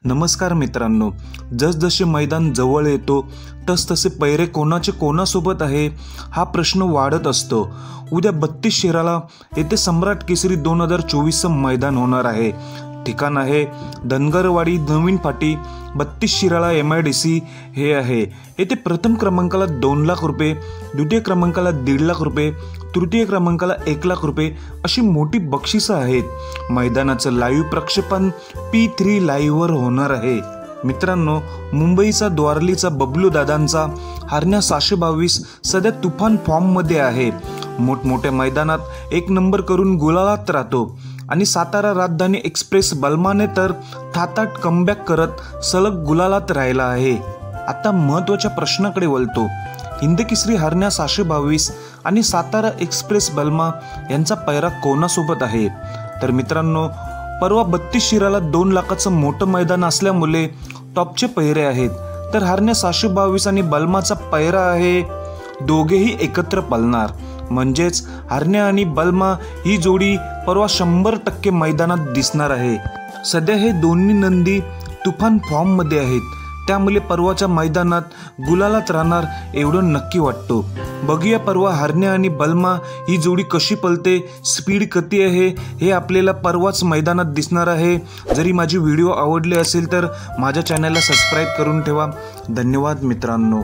नमस्कार मित्रांनो, जसजसे मैदान जवळ येतो तसतसे पैरे कोणाचे कोणासोबत आहे हा प्रश्न वाढत असतो। उद्या 32 शिराला येथे सम्राट केसरी 2024 मैदान होणार आहे। ठिकाण आहे धनगरवाडी नवीन फाटी। 32 शिराला MIDC हे आहे। येथे प्रथम क्रमांकाला 2 लाख रुपये, द्वितीय क्रमांकाला 1.5 लाख रुपये, तृतीय क्रमांकाला 1 लाख रुपये अशी मोठी बक्षिसं आहेत। मैदानाचं लाईव्ह प्रक्षेपण P3 लाईव्हवर होणार आहे। मित्रांनो, मुंबईचा द्वारलीचा बबलू दादांचा हरण्या 622 सध्या तुफान फॉर्ममध्ये आहे। मोठमोठ्या मैदानात 1 नंबर करून गुलालात राहतो आणि सातारा राजधानी एक्सप्रेस बलमाने तर थाटात कमबॅक करत सलग गुलालात राहिला आहे। आता महत्त्वाच्या प्रश्नाकडे वळतो। हिंदकेसरी हरण्या 622 आणि सातारा एक्सप्रेस बलमा यांचा पैरा कोणासोबत आहे? तर मित्रांनो, परवा 32 शिराला 2 लाखाचं मोठं मैदान असल्यामुळे टॉपचे पैरे आहेत। तर हरण्या 622 आणि बलमाचा पैरा आहे, दोघेही एकत्र पळणार। म्हणजेच हरण्या आणि बलमा ही जोडी परवा 100% मैदानात दिसणार आहे। सध्या हे दोन्ही नंदी तुफान फॉर्ममध्ये आहेत, त्यामुळे परवाच्या मैदानात गुलालात राहणार एवढं नक्की वाटतो। बघूया परवा हरण्या आणि बलमा ही जोडी कशी पळते, स्पीड किती आहे हे आपल्याला परवाच मैदानात दिसणार आहे। जरी माझी व्हिडिओ आवडले असेल तर माझ्या चॅनलला सबस्क्राईब करून ठेवा। धन्यवाद मित्रांनो।